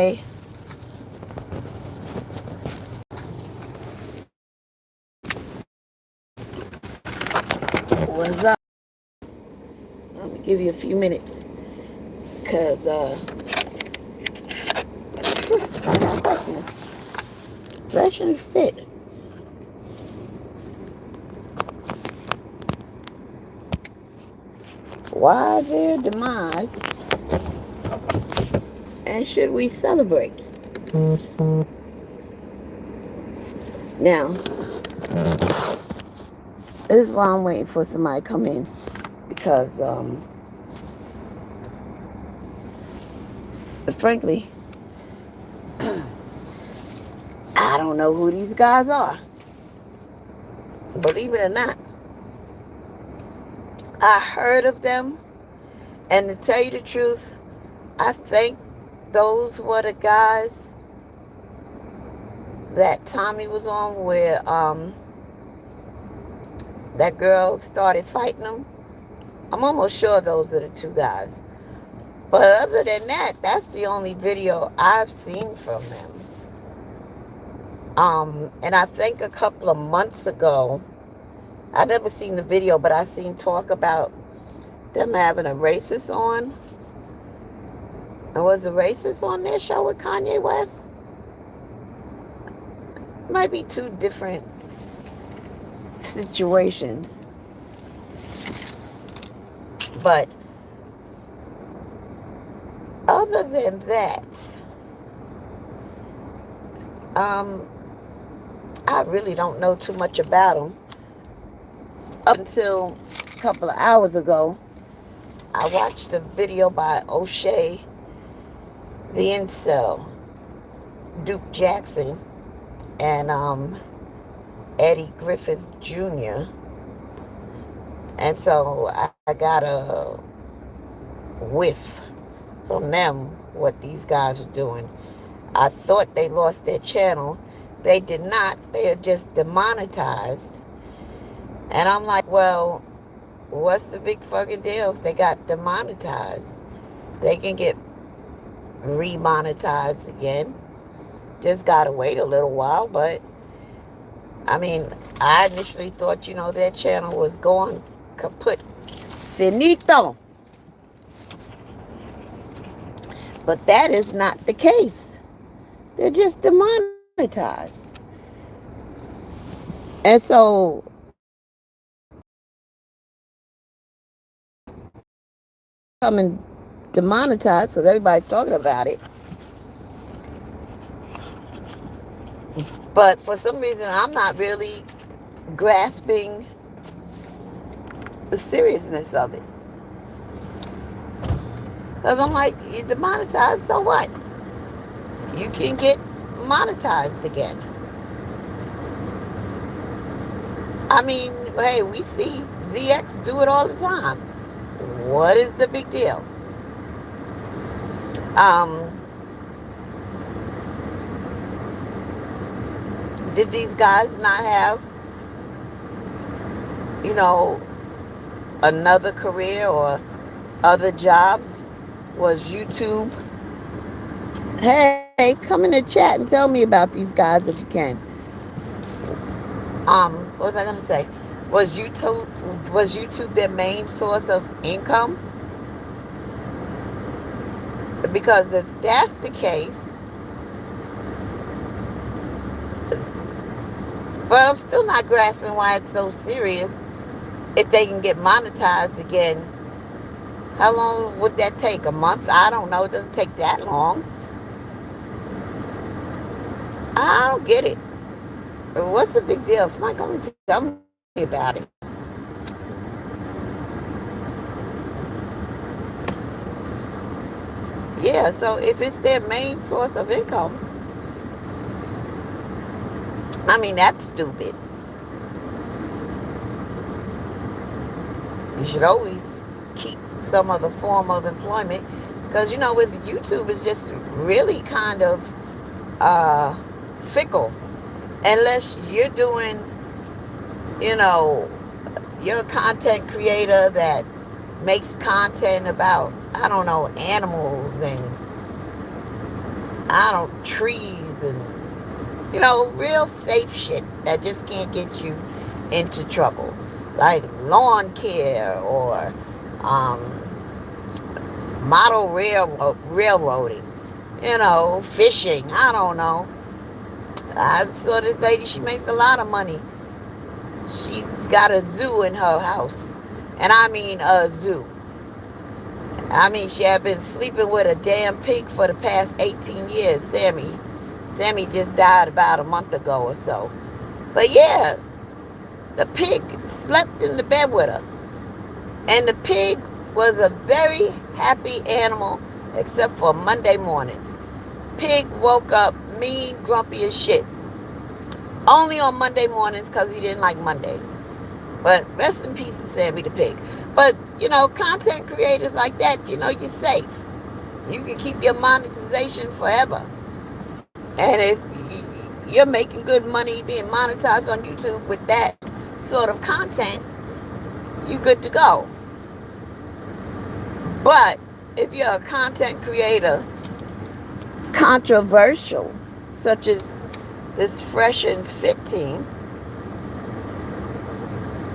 Hey, what's up? Let me give you a few minutes because I got questions. Fresh and fit. Why their demise and should we celebrate? Now, this is why I'm waiting for somebody to come in because, frankly, I don't know who these guys are. Believe it or not, I heard of them, and to tell you the truth, I think those were the guys that Tommy was on where that girl started fighting them. I'm almost sure those are the two guys. But other than that, that's the only video I've seen from them. And I think a couple of months ago, I never seen the video, but I seen talk about them having a racist on. And was the racist on their show with Kanye West? Might be two different situations. But other than that, I really don't know too much about them. Up until a couple of hours ago, I watched a video by O'Shea, the incel, Duke Jackson, and Eddie Griffith Jr. And so I got a whiff from them what these guys were doing. I thought they lost their channel. They did not. They are just demonetized. And I'm like, well, what's the big fucking deal if they got demonetized? They can get remonetized again. Just gotta wait a little while. But I mean, I initially thought, their channel was going kaput. Finito. But that is not the case. They're just demonetized. And so coming demonetized because everybody's talking about it. But for some reason, I'm not really grasping the seriousness of it. Because I'm like, you demonetized, so what? You can get monetized again. I mean, hey, we see ZX do it all the time. What is the big deal? Did these guys not have, another career or other jobs? Was YouTube? Hey, come in the chat and tell me about these guys if you can. What was I gonna say? Was YouTube their main source of income? Because if that's the case, but I'm still not grasping why it's so serious. If they can get monetized again, how long would that take? A month? I don't know. It doesn't take that long. I don't get it. What's the big deal? Somebody come and tell me about it. Yeah, so if it's their main source of income, I mean, that's stupid. You should always keep some other form of employment. Because, with YouTube, it's just really kind of fickle. Unless you're doing, you're a content creator that makes content about, I don't know, animals and I don't, trees and, real safe shit that just can't get you into trouble. Like lawn care or um, model railroading, fishing. I don't know. I saw this lady, she makes a lot of money. She got a zoo in her house. And I mean a zoo. I mean, she had been sleeping with a damn pig for the past 18 years, Sammy. Sammy just died about a month ago or so. But yeah, the pig slept in the bed with her. And the pig was a very happy animal, except for Monday mornings. Pig woke up mean, grumpy as shit. Only on Monday mornings because he didn't like Mondays. But rest in peace to Sammy the pig. But, content creators like that, you're safe. You can keep your monetization forever. And if you're making good money being monetized on YouTube with that sort of content, you're good to go. But if you're a content creator, controversial, such as this Fresh and Fit team,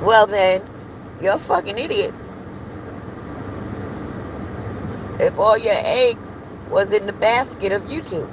well then, you're a fucking idiot. If all your eggs was in the basket of YouTube.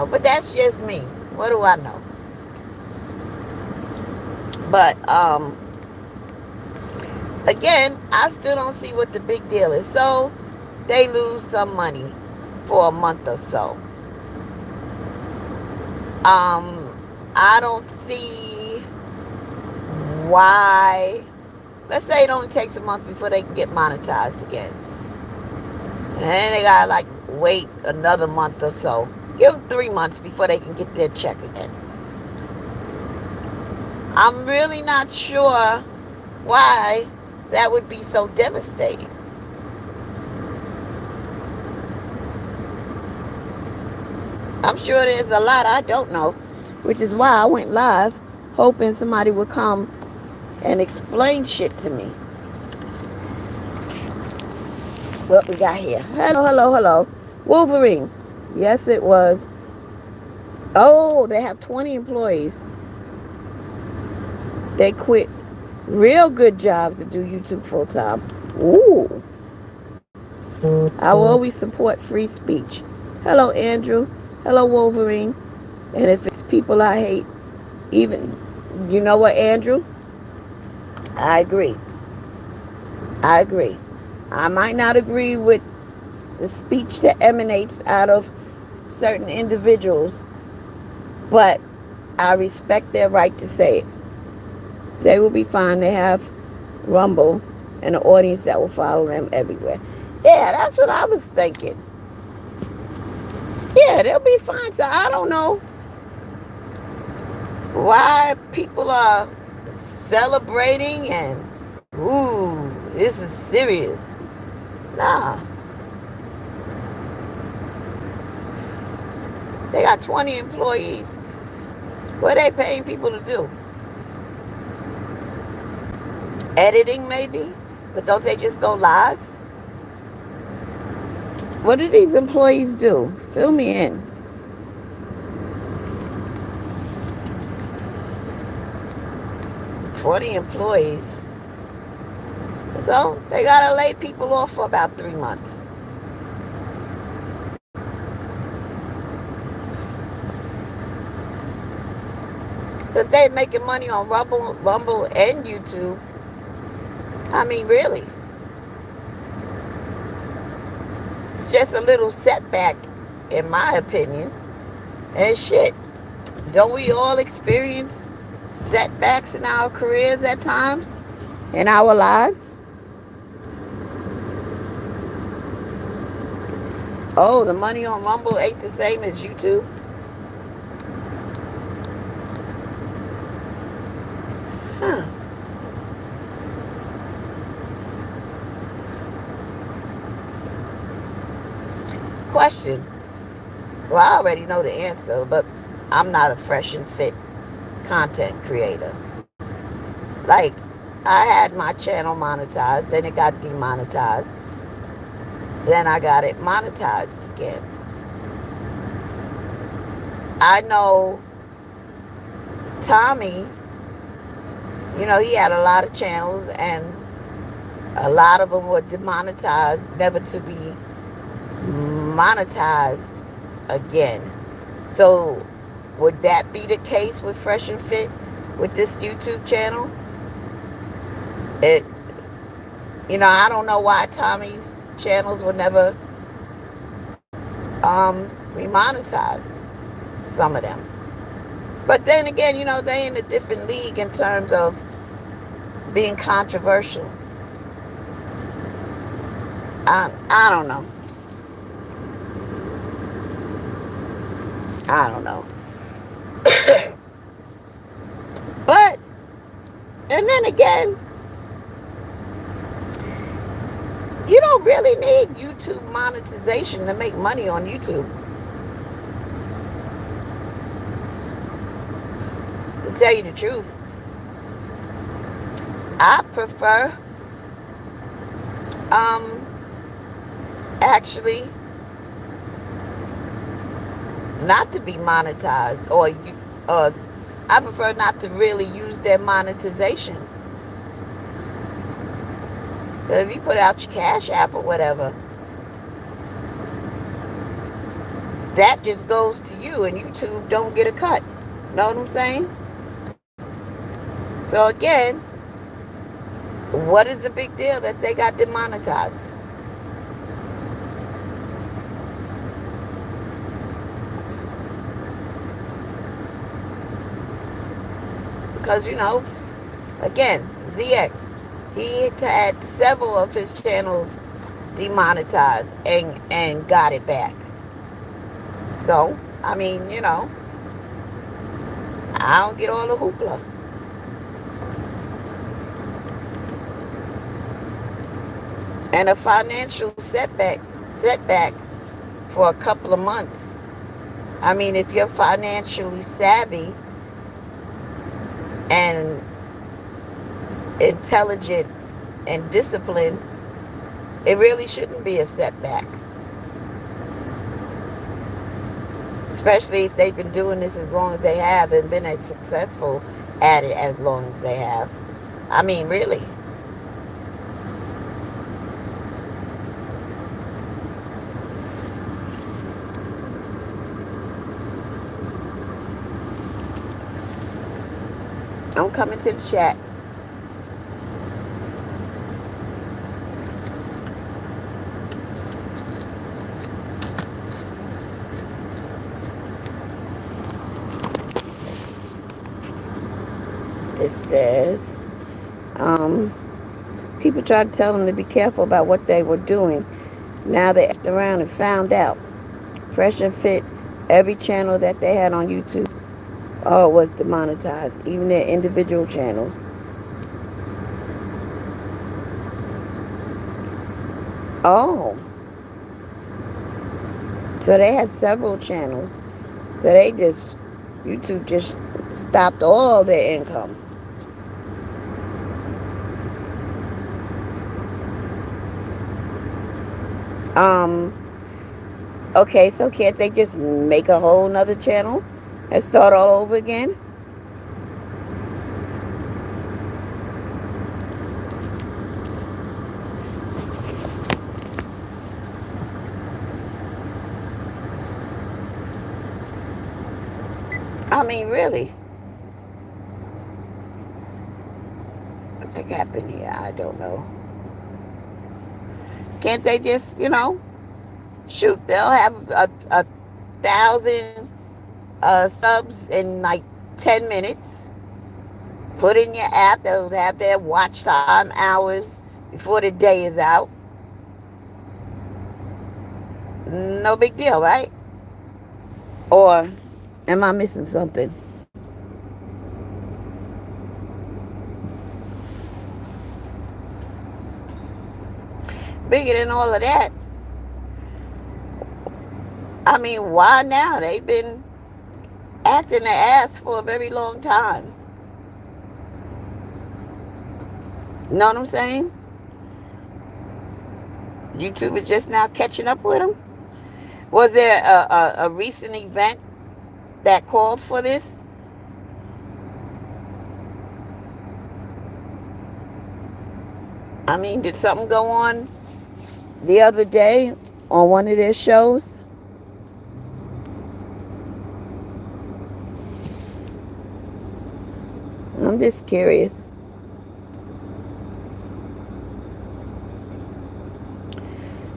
But that's just me. What do I know? But, again, I still don't see what the big deal is. So, they lose some money for a month or so. I don't see why. Let's say it only takes a month before they can get monetized again. And then they gotta wait another month or so. Give them 3 months before they can get their check again. I'm really not sure why that would be so devastating. I'm sure there's a lot I don't know, which is why I went live, hoping somebody would come and explain shit to me. What we got here? Hello. Wolverine. Yes, it was. Oh, they have 20 employees. They quit real good jobs to do YouTube full time. Ooh. I will always support free speech. Hello, Andrew. Hello, Wolverine. And if it's people I hate, even, you know what, Andrew? I agree. I might not agree with the speech that emanates out of certain individuals, but I respect their right to say it. They will be fine. They have Rumble and an audience that will follow them everywhere. Yeah, that's what I was thinking. Yeah, they'll be fine. So I don't know why people are celebrating and, ooh, this is serious. Nah. They got 20 employees. What are they paying people to do? Editing, maybe? But don't they just go live? What do these employees do? Fill me in. $20 employees. So they gotta lay people off for about 3 months. Because they're making money on Rumble and YouTube. I mean, really. It's just a little setback, in my opinion. And shit, don't we all experience setbacks in our careers at times? In our lives? Oh, the money on Rumble ain't the same as YouTube? Huh. Question. Well, I already know the answer, but I'm not a Fresh and Fit content creator. I had my channel monetized, then it got demonetized. then I got it monetized again. I know Tommy, he had a lot of channels, and a lot of them were demonetized, never to be monetized again. So would that be the case with Fresh and Fit with this YouTube channel? It, I don't know why Tommy's channels were never remonetized, some of them. But then again, they in a different league in terms of being controversial. I don't know. I don't know. But, and then again, you don't really need YouTube monetization to make money on YouTube. To tell you the truth, I prefer actually not to be monetized, or I prefer not to really use their monetization. But if you put out your Cash App or whatever, that just goes to you, and YouTube don't get a cut. Know what I'm saying? So again, what is the big deal that they got demonetized? Because, again, ZX, he had several of his channels demonetized and got it back. So, I don't get all the hoopla. And a financial setback for a couple of months. If you're financially savvy and intelligent and disciplined, it really shouldn't be a setback. Especially if they've been doing this as long as they have and been as successful at it as long as they have. Really. I'm coming to the chat. It says, people tried to tell them to be careful about what they were doing. Now they effed around and found out. Fresh and Fit, every channel that they had on YouTube, was demonetized, even their individual channels. Oh. So they had several channels. So YouTube just stopped all their income. Okay, so can't they just make a whole nother channel and start all over again? Really? What the heck happened here? I don't know. Can't they just, shoot, they'll have a 1,000 subs in like 10 minutes. Put in your app, they'll have their watch time hours before the day is out. No big deal, right? Or am I missing something? Bigger than all of that, why now? They've been acting their ass for a very long time. You know what I'm saying? YouTube is just now catching up with them. Was there a recent event that called for this? I mean, did something go on the other day on one of their shows? I'm just curious.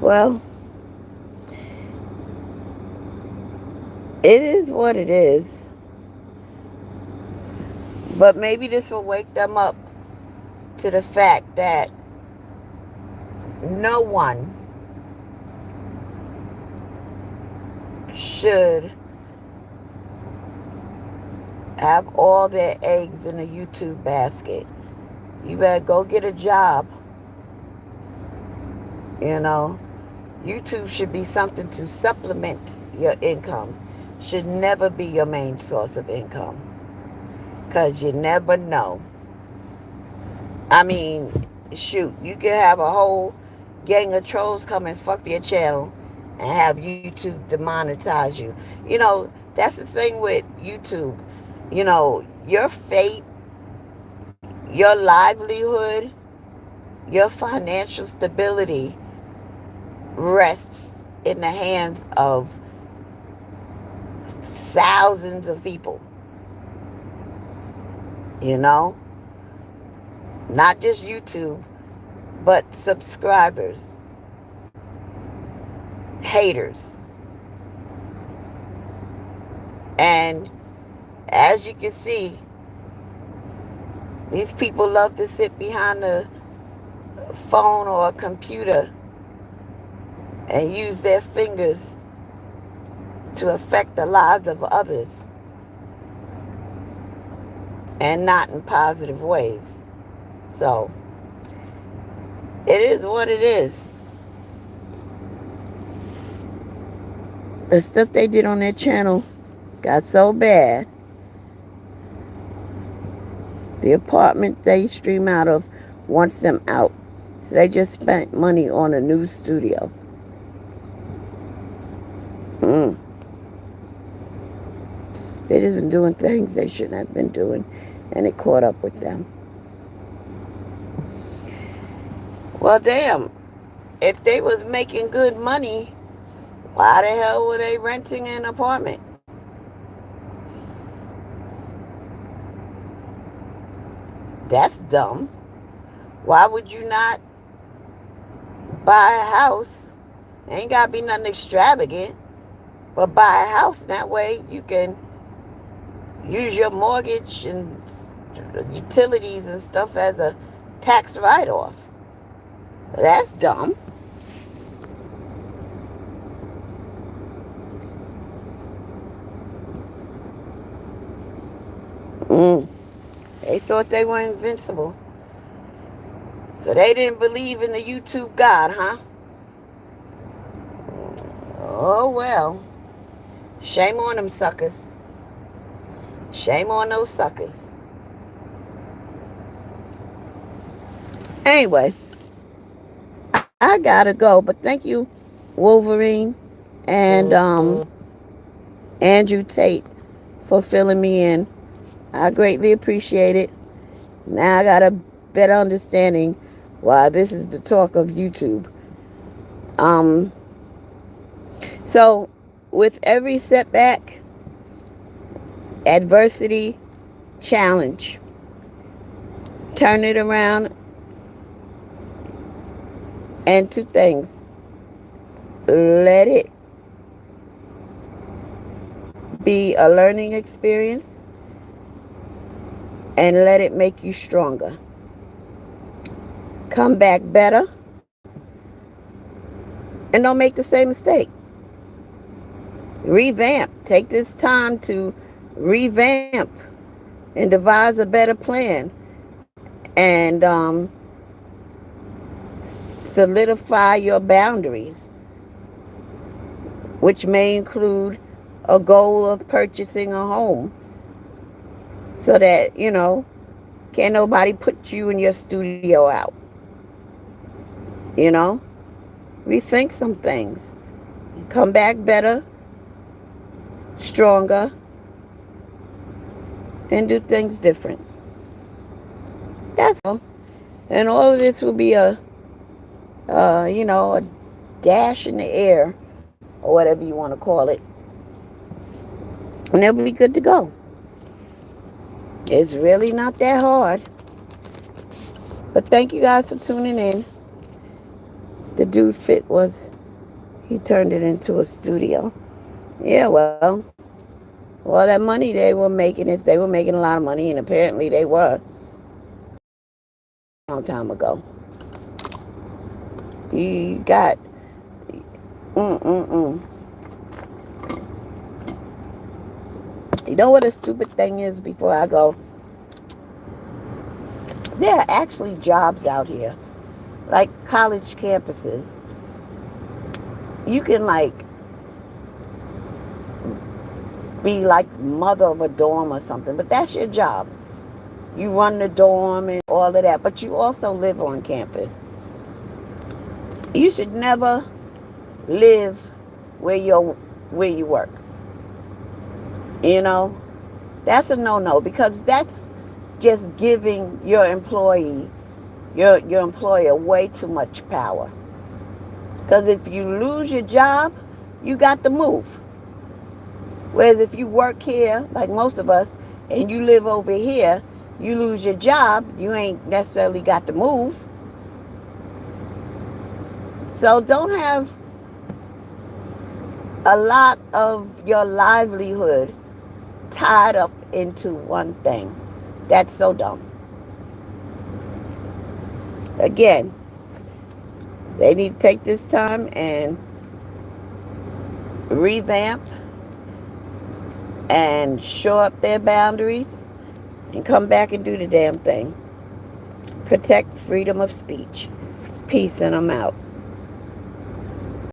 Well, it is what it is. But maybe this will wake them up to the fact that no one should have all their eggs in a YouTube basket. You better go get a job. You know, YouTube should be something to supplement your income. Should never be your main source of income. Because you never know. I mean, shoot, you can have a whole gang of trolls come and fuck your channel and have YouTube demonetize you. You know, that's the thing with YouTube. You know, your fate, your livelihood, your financial stability rests in the hands of thousands of people. You know? Not just YouTube, but subscribers, haters. And as you can see, these people love to sit behind a phone or a computer and use their fingers to affect the lives of others, and not in positive ways. So, it is what it is. The stuff they did on their channel got so bad. The apartment they stream out of wants them out. So they just spent money on a new studio. They just been doing things they shouldn't have been doing, and it caught up with them. Well, damn. If they was making good money, why the hell were they renting an apartment? That's dumb. Why would you not buy a house? It ain't got to be nothing extravagant, but buy a house. That way you can use your mortgage and utilities and stuff as a tax write-off. That's dumb. They thought they were invincible. So they didn't believe in the YouTube God, huh? Oh, well. Shame on them suckers. Shame on those suckers. Anyway, I gotta go. But thank you, Wolverine and Andrew Tate, for filling me in. I greatly appreciate it. Now I got a better understanding why this is the talk of YouTube. So with every setback, adversity, challenge, turn it around, and two things. Let it be a learning experience, and let it make you stronger. Come back better, and don't make the same mistake. Revamp. Take this time to revamp and devise a better plan, and solidify your boundaries, which may include a goal of purchasing a home, so that, can't nobody put you in your studio out. rethink some things, come back better, stronger, and do things different. That's all. And all of this will be a dash in the air, or whatever you want to call it. And it'll be good to go. It's really not that hard. But thank you guys for tuning in. The dude fit he turned it into a studio. Yeah, well, all that money they were making, if they were making a lot of money, and apparently they were, a long time ago. You got, You know what a stupid thing is before I go? There are actually jobs out here, like college campuses. You can be like mother of a dorm or something, but that's your job. You run the dorm and all of that, but you also live on campus. You should never live where you work. That's a no-no, because that's just giving your employer way too much power. Because if you lose your job, you got to move. Whereas if you work here, like most of us, and you live over here, you lose your job, you ain't necessarily got to move. So don't have a lot of your livelihood tied up into one thing. That's so dumb. Again, they need to take this time and revamp and shore up their boundaries and come back and do the damn thing. Protect freedom of speech. Peace, and I'm out.